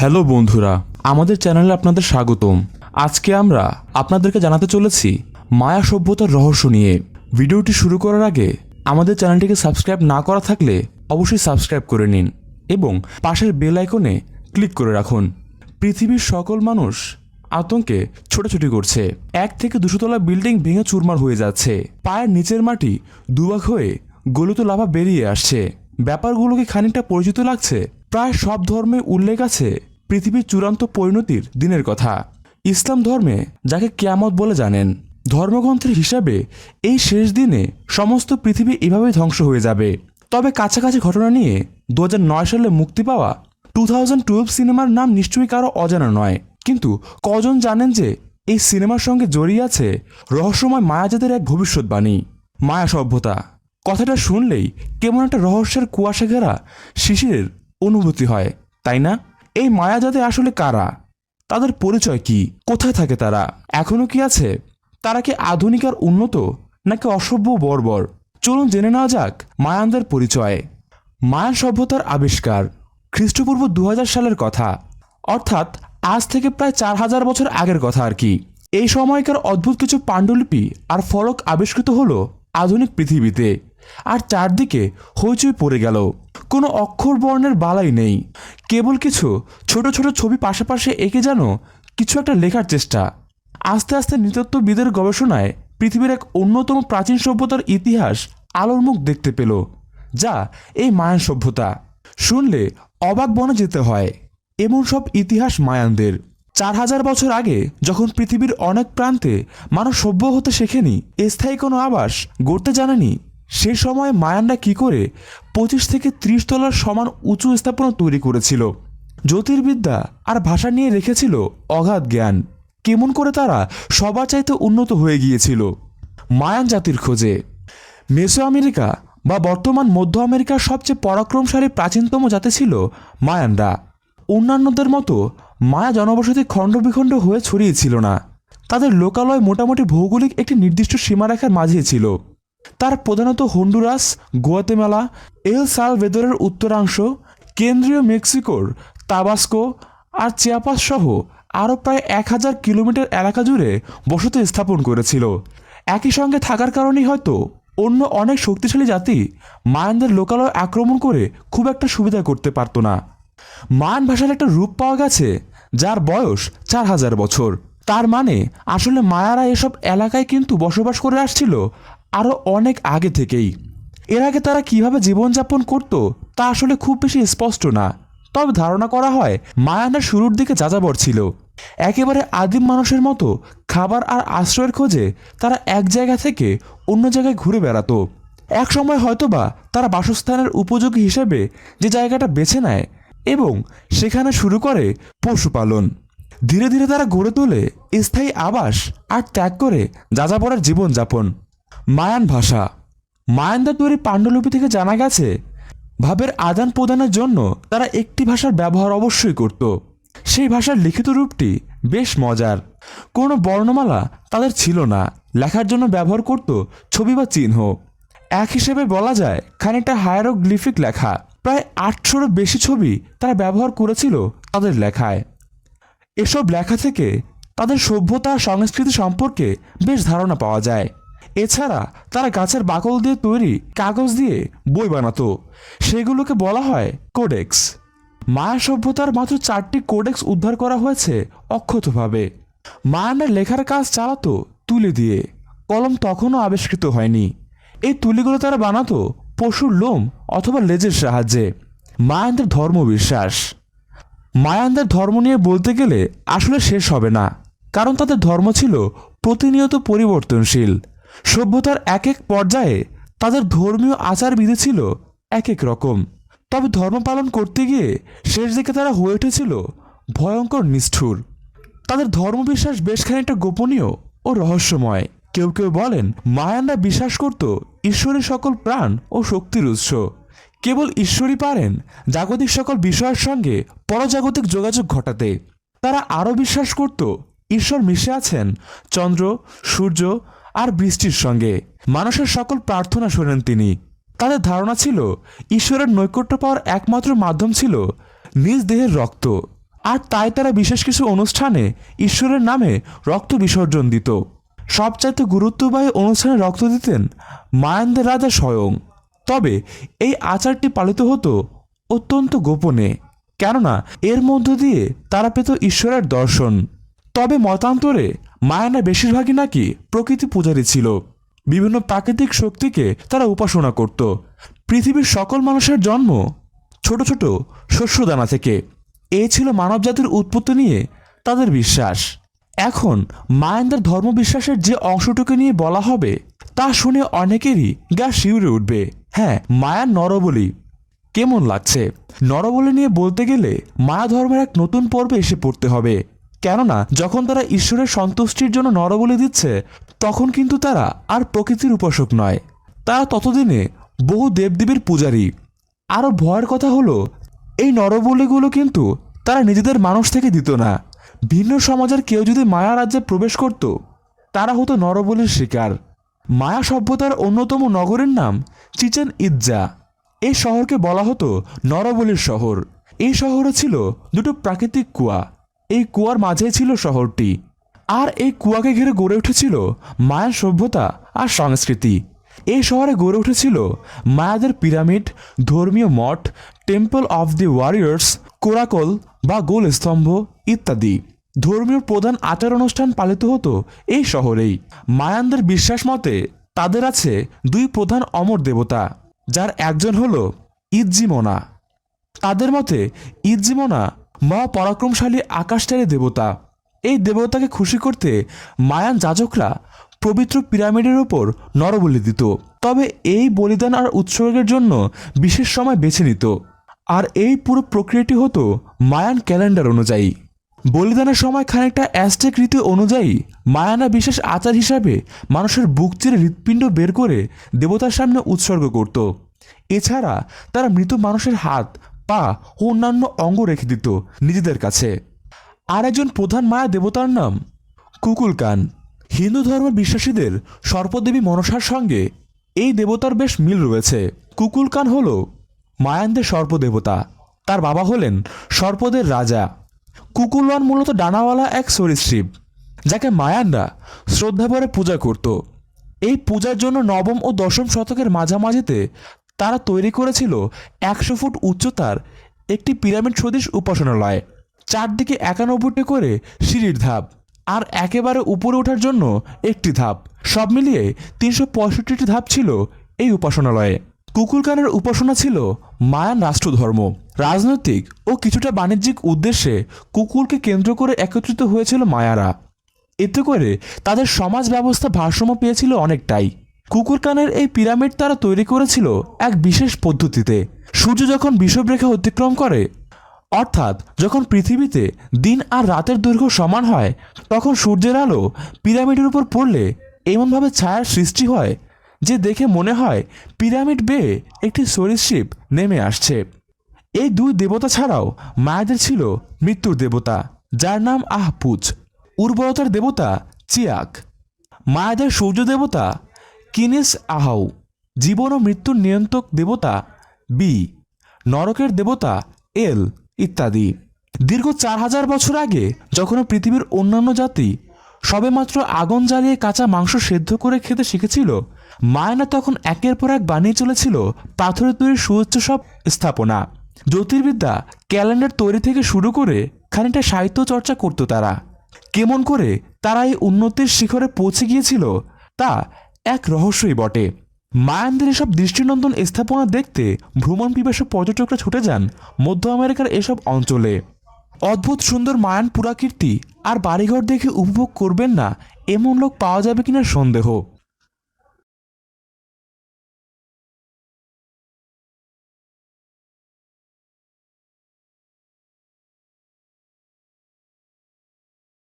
Hello বন্ধুরা, আমাদের চ্যানেলে আপনাদের স্বাগতম। আজকে আমরা আপনাদেরকে জানাতে চলেছি মায়া সভ্যতার রহস্য নিয়ে। ভিডিওটি শুরু করার আগে আমাদের চ্যানেলটিকে সাবস্ক্রাইব না করা থাকলে অবশ্যই সাবস্ক্রাইব করে নিন এবং পাশের বেল আইকনে ক্লিক করে রাখুন। পৃথিবীর সকল মানুষ আতঙ্কে ছোটাছুটি করছে। 1 থেকে 200 তলা বিল্ডিং ভেঙে চুরমার হয়ে যাচ্ছে। পায়ের নিচের মাটি দুভাগ হয়ে গলিত লাভা বেরিয়ে আসছে। ব্যাপারগুলোকে খানিকটা পরিচিত লাগছে। প্রায় সব ধর্মে উল্লেখ আছে পৃথিবীর চূড়ান্ত পরিণতির দিনের কথা। ইসলাম ধর্মে যাকে কিয়ামত বলে জানেন, ধর্মগ্রন্থের হিসাবে এই শেষ দিনে সমস্ত পৃথিবী এভাবেই ধ্বংস হয়ে যাবে। তবে কাছাকাছি ঘটনা নিয়ে 2009 সালে মুক্তি পাওয়া 2012 সিনেমার নাম নিশ্চয়ই কারো অজানা নয়। কিন্তু কজন জানেন যে এই সিনেমার সঙ্গে জড়িয়ে আছে রহস্যময় মায়াজাতের এক ভবিষ্যৎবাণী? মায়া সভ্যতা কথাটা শুনলেই কেমন একটা রহস্যের কুয়াশা ঘেরা শিশিরের অনুভূতি হয়, তাই না? এই মায়াজাতে আসলে কারা? তাদের পরিচয় কি? কোথায় থাকে তারা? এখনো কি আছে? তারা কি আধুনিক আর উন্নত, নাকি অসভ্য বর্বর? চলুন জেনে নেওয়া যাক মায়ানদের পরিচয়। মায়ান সভ্যতার আবিষ্কার খ্রিস্টপূর্ব 2000 সালের কথা, অর্থাৎ আজ থেকে প্রায় 4000 বছর আগের কথা আর কি। এই সময়কার অদ্ভুত কিছু পাণ্ডুলিপি আর ফলক আবিষ্কৃত হলো আধুনিক পৃথিবীতে, আর চারদিকে হইচই পড়ে গেল। কোনো অক্ষর বর্ণের বালাই নেই, কেবল কিছু ছোট ছোট ছবি পাশাপাশি এঁকে যেন কিছু একটা লেখার চেষ্টা। আস্তে আস্তে নৃতত্ত্ববিদের গবেষণায় পৃথিবীর এক অন্যতম প্রাচীন সভ্যতার ইতিহাস আলোর মুখ দেখতে পেল, যা এই মায়ান সভ্যতা। শুনলে অবাক বনে যেতে হয়। এমন সব ইতিহাস মায়ানদের। 4000 বছর আগে যখন পৃথিবীর অনেক প্রান্তে মানুষ সভ্য হতে শেখেনি, স্থায়ী কোনো আবাস গড়তে জানেনি, সে সময় মায়ানরা কি করে 25 থেকে 30 তলার সমান উঁচু স্থাপনা তৈরি করেছিল। জ্যোতির্বিদ্যা আর ভাষা নিয়ে রেখেছিল অগাধ জ্ঞান। কেমন করে তারা সবার চাইতে উন্নত হয়ে গিয়েছিল? মায়ান জাতির খোঁজে। মেসো আমেরিকা বা বর্তমান মধ্য আমেরিকার সবচেয়ে পরাক্রমশালী প্রাচীনতম জাতি ছিল মায়ানরা। অন্যান্যদের মতো মায়া জনবসতি খণ্ড বিখণ্ড হয়ে ছড়িয়েছিল না। তাদের লোকালয় মোটামুটি ভৌগোলিক একটি নির্দিষ্ট সীমারেখার মাঝে ছিল। তার প্রধানত হন্ডুরাস, গুয়াতেমালা, এল সালভেদরের উত্তরাংশ, কেন্দ্রীয় মেক্সিকোর তাবাস্কো আর চিয়াপাস সহ আরও প্রায় 1000 কিলোমিটার এলাকা জুড়ে বসতি স্থাপন করেছিল। একই সঙ্গে থাকার কারণেই হয়তো অন্য অনেক শক্তিশালী জাতি মায়ানদের লোকালয় আক্রমণ করে খুব একটা সুবিধা করতে পারত না। মায়ান ভাষার একটা রূপ পাওয়া গেছে যার বয়স 4000 বছর। তার মানে আসলে মায়ারা এসব এলাকায় কিন্তু বসবাস করে আসছিল আরও অনেক আগে থেকেই। এর আগে তারা কিভাবে জীবনযাপন করত তা আসলে খুব বেশি স্পষ্ট না, তবে ধারণা করা হয় মায়ানরা শুরুর দিকে যাযাবর ছিল। একেবারে আদিম মানুষের মতো খাবার আর আশ্রয়ের খোঁজে তারা এক জায়গা থেকে অন্য জায়গায় ঘুরে বেড়াতো। এক সময় হয়তোবা তারা বাসস্থানের উপযোগী হিসেবে যে জায়গাটা বেছে নেয় এবং সেখানে শুরু করে পশুপালন। ধীরে ধীরে তারা গড়ে তোলে স্থায়ী আবাস আর ত্যাগ করে যাযাবরের জীবনযাপন। মায়ান ভাষা। মায়ানদের তৈরি পাণ্ডুলিপি থেকে জানা গেছে ভাবের আদান প্রদানের জন্য তারা একটি ভাষার ব্যবহার অবশ্যই করত। সেই ভাষার লিখিত রূপটি বেশ মজার। কোনো বর্ণমালা তাদের ছিল না, লেখার জন্য ব্যবহার করত ছবি বা চিহ্ন। এক হিসেবে বলা যায় খানিকটা হায়ারোগ্লিফিক লেখা। প্রায় 800-এরও বেশি ছবি তারা ব্যবহার করেছিল তাদের লেখায়। এসব লেখা থেকে তাদের সভ্যতা সংস্কৃতি সম্পর্কে বেশ ধারণা পাওয়া যায়। এছাড়া তারা গাছের বাকল দিয়ে তৈরি কাগজ দিয়ে বই বানাতো, সেগুলোকে বলা হয় কোডেক্স। মায়া সভ্যতার মাত্র 4টি কোডেক্স উদ্ধার করা হয়েছে অক্ষতভাবে। মায়ানরা লেখার কাজ চালাতো তুলি দিয়ে। কলম তখনও আবিষ্কৃত হয়নি। এই তুলিগুলো তারা বানাতো পশুর লোম অথবা লেজের সাহায্যে। মায়ানদের ধর্মবিশ্বাস। মায়ানদের ধর্ম নিয়ে বলতে গেলে আসলে শেষ হবে না, কারণ তাদের ধর্ম ছিল প্রতিনিয়ত পরিবর্তনশীল। সভ্যতার এক এক পর্যায়ে তাদের ধর্মীয় আচারবিধি ছিল এক এক রকম। তবে ধর্ম পালন করতে গিয়ে শেষ দিকে তারা হয়ে উঠেছিল ভয়ঙ্কর নিষ্ঠুর। তাদের ধর্মবিশ্বাস বেশ খানিকটা গোপনীয় ও রহস্যময়। কেউ কেউ বলেন মায়ানরা বিশ্বাস করত ঈশ্বরের সকল প্রাণ ও শক্তির উৎস। কেবল ঈশ্বরই পারেন জাগতিক সকল বিষয়ের সঙ্গে পরজাগতিক যোগাযোগ ঘটাতে। তারা আরও বিশ্বাস করত ঈশ্বর মিশে আছেন চন্দ্র, সূর্য আর বৃষ্টির সঙ্গে। মানুষের সকল প্রার্থনা শোনেন তিনি। তাদের ধারণা ছিল ঈশ্বরের নৈকট্য পাওয়ার একমাত্র মাধ্যম ছিল নিজ দেহের রক্ত আর তাই তারা বিশেষ কিছু অনুষ্ঠানে ঈশ্বরের নামে রক্ত বিসর্জন দিত। সবচাইতে গুরুত্ববাহী অনুষ্ঠানে রক্ত দিতেন মায়ানদের রাজা স্বয়ং। তবে এই আচারটি পালিত হতো অত্যন্ত গোপনে, কেননা এর মধ্য দিয়ে তারা পেত ঈশ্বরের দর্শন। তবে মতান্তরে মায়ানরা বেশিরভাগই নাকি প্রকৃতি পূজারী ছিল। বিভিন্ন প্রাকৃতিক শক্তিকে তারা উপাসনা করত। পৃথিবীর সকল মানুষের জন্ম ছোট ছোট শস্যদানা থেকে। এই ছিল মানবজাতির উৎপত্তি নিয়ে তাদের বিশ্বাস। এখন মায়ানদের ধর্মবিশ্বাসের যে অংশটুকু নিয়ে বলা হবে তা শুনে অনেকেরই গা শিউরে উঠবে। হ্যাঁ, মায়ান নরবলি। কেমন লাগছে? নরবলি নিয়ে বলতে গেলে মায়া ধর্মের এক নতুন পর্বে এসে পড়তে হবে। কেননা যখন তারা ঈশ্বরের সন্তুষ্টির জন্য নরবলি দিচ্ছে, তখন কিন্তু তারা আর প্রকৃতির উপাসক নয়, তারা ততদিনে বহু দেবদেবীর পূজারী। আরও ভয়ের কথা হলো, এই নরবলিগুলো কিন্তু তারা নিজেদের মানুষ থেকে দিত না। ভিন্ন সমাজের কেউ যদি মায়া রাজ্যে প্রবেশ করত, তারা হতো নরবলির শিকার। মায়া সভ্যতার অন্যতম নগরের নাম চিচেন ইৎজা। এই শহরকে বলা হতো নরবলির শহর। এই শহরে ছিল দুটো প্রাকৃতিক কুয়া। এই কুয়ার মাঝেই ছিল শহরটি। আর এই কুয়াকে ঘিরে গড়ে উঠেছিল মায়ান সভ্যতা আর সংস্কৃতি। এই শহরে গড়ে উঠেছিল মায়াদের পিরামিড, ধর্মীয় মঠ, টেম্পল অফ দি ওয়ারিয়ার্স, কোরাকল বা গোল স্তম্ভ ইত্যাদি। ধর্মীয় প্রধান আচার অনুষ্ঠান পালিত হতো এই শহরেই। মায়ানদের বিশ্বাস মতে তাদের আছে দুই প্রধান অমর দেবতা, যার একজন হলো ইজ্জিমোনা। তাদের মতে ইজ্জিমোনা মহাপরাক্রমশালী আকাশচারী দেবতা। এই দেবতাকে খুশি করতে মায়ান যাজকরা পবিত্র পিরামিডের ওপর নরবলি দিত। তবে এই বলিদান আর উৎসর্গের জন্য বিশেষ সময় বেছে নিত। আর এই পুরো প্রক্রিয়াটি হতো মায়ান ক্যালেন্ডার অনুযায়ী। বলিদানের সময় খানিকটা অ্যাজটেক রীতি অনুযায়ী মায়ানা বিশেষ আচার হিসাবে মানুষের বুক চিরে হৃৎপিণ্ড বের করে দেবতার সামনে উৎসর্গ করত। এছাড়া তারা মৃত মানুষের হাত, পা ও অন্যান্য অঙ্গ রেখে দিত নিজেদের কাছে। আর একজন প্রধান মায়া দেবতার নাম কুকুলকান। হিন্দু ধর্মের বিশ্বাসীদের সর্পদেবী মনসার সঙ্গে এই দেবতার বেশ মিল রয়েছে। কুকুলকান হল মায়ানদের সর্পদেবতা। তার বাবা হলেন সর্পদের রাজা। কুকুলওয়ান মূলত ডানাওয়ালা এক সরীসৃপ, যাকে মায়ানরা শ্রদ্ধাভরে পূজা করত। এই পূজার জন্য নবম ও দশম শতকের মাঝামাঝিতে তারা তৈরি করেছিল 100 ফুট উচ্চতার একটি পিরামিড সদৃশ উপাসনালয়। চারদিকে 91টি করে সিঁড়ির ধাপ, আর একেবারে উপরে ওঠার জন্য একটি ধাপ। সব মিলিয়ে 365টি ধাপ ছিল এই উপাসনালয়ে। কুকুলকানের উপাসনা ছিল মায়ান রাষ্ট্রধর্ম। রাজনৈতিক ও কিছুটা বাণিজ্যিক উদ্দেশ্যে কুকুলকে কেন্দ্র করে একত্রিত হয়েছিল মায়ারা। এতে করে তাদের সমাজ ব্যবস্থা ভারসাম্য পেয়েছিল অনেকটাই। কুকুরকানের এই পিরামিড তারা তৈরি করেছিল এক বিশেষ পদ্ধতিতে। সূর্য যখন বিষুবরেখা অতিক্রম করে, অর্থাৎ যখন পৃথিবীতে দিন আর রাতের দৈর্ঘ্য সমান হয়, তখন সূর্যের আলো পিরামিডের উপর পড়লে এমনভাবে ছায়ার সৃষ্টি হয় যে দেখে মনে হয় পিরামিড বেয়ে একটি সরীসৃপ নেমে আসছে। এই দুই দেবতা ছাড়াও মায়াদের ছিল মৃত্যুর দেবতা, যার নাম আহপুজ, উর্বরতার দেবতা চিয়াক, মায়াদের সূর্য দেবতা কিনেস আহাউ, জীবন ও মৃত্যুর নিয়ন্ত্রক দেবতা বি, নরকের দেবতা এল ইত্যাদি। দীর্ঘ 4000 বছর আগে যখন পৃথিবীর অন্যান্য জাতি সবেমাত্র আগুন জ্বালিয়ে কাঁচা মাংস সেদ্ধ করে খেতে শিখেছিল, মায়ানা তখন একের পর এক বানিয়ে চলেছিল পাথরের তৈরি সুউচ্চ সব স্থাপনা। জ্যোতির্বিদ্যা, ক্যালেন্ডার তৈরি থেকে শুরু করে খানিকটা সাহিত্য চর্চা করত তারা। কেমন করে তারা এই উন্নতির শিখরে পৌঁছে গিয়েছিল তা এক রহস্যই বটে। মায়ানদের এসব দৃষ্টিনন্দন স্থাপনা দেখতে ভ্রমণ পিপাসু পর্যটকরা ছুটে যান মধ্য আমেরিকার এসব অঞ্চলে। অদ্ভুত সুন্দর মায়ান পুরাকীর্তি আর বাড়িঘর দেখে উপভোগ করবেন না এমন লোক পাওয়া যাবে কিনা সন্দেহ।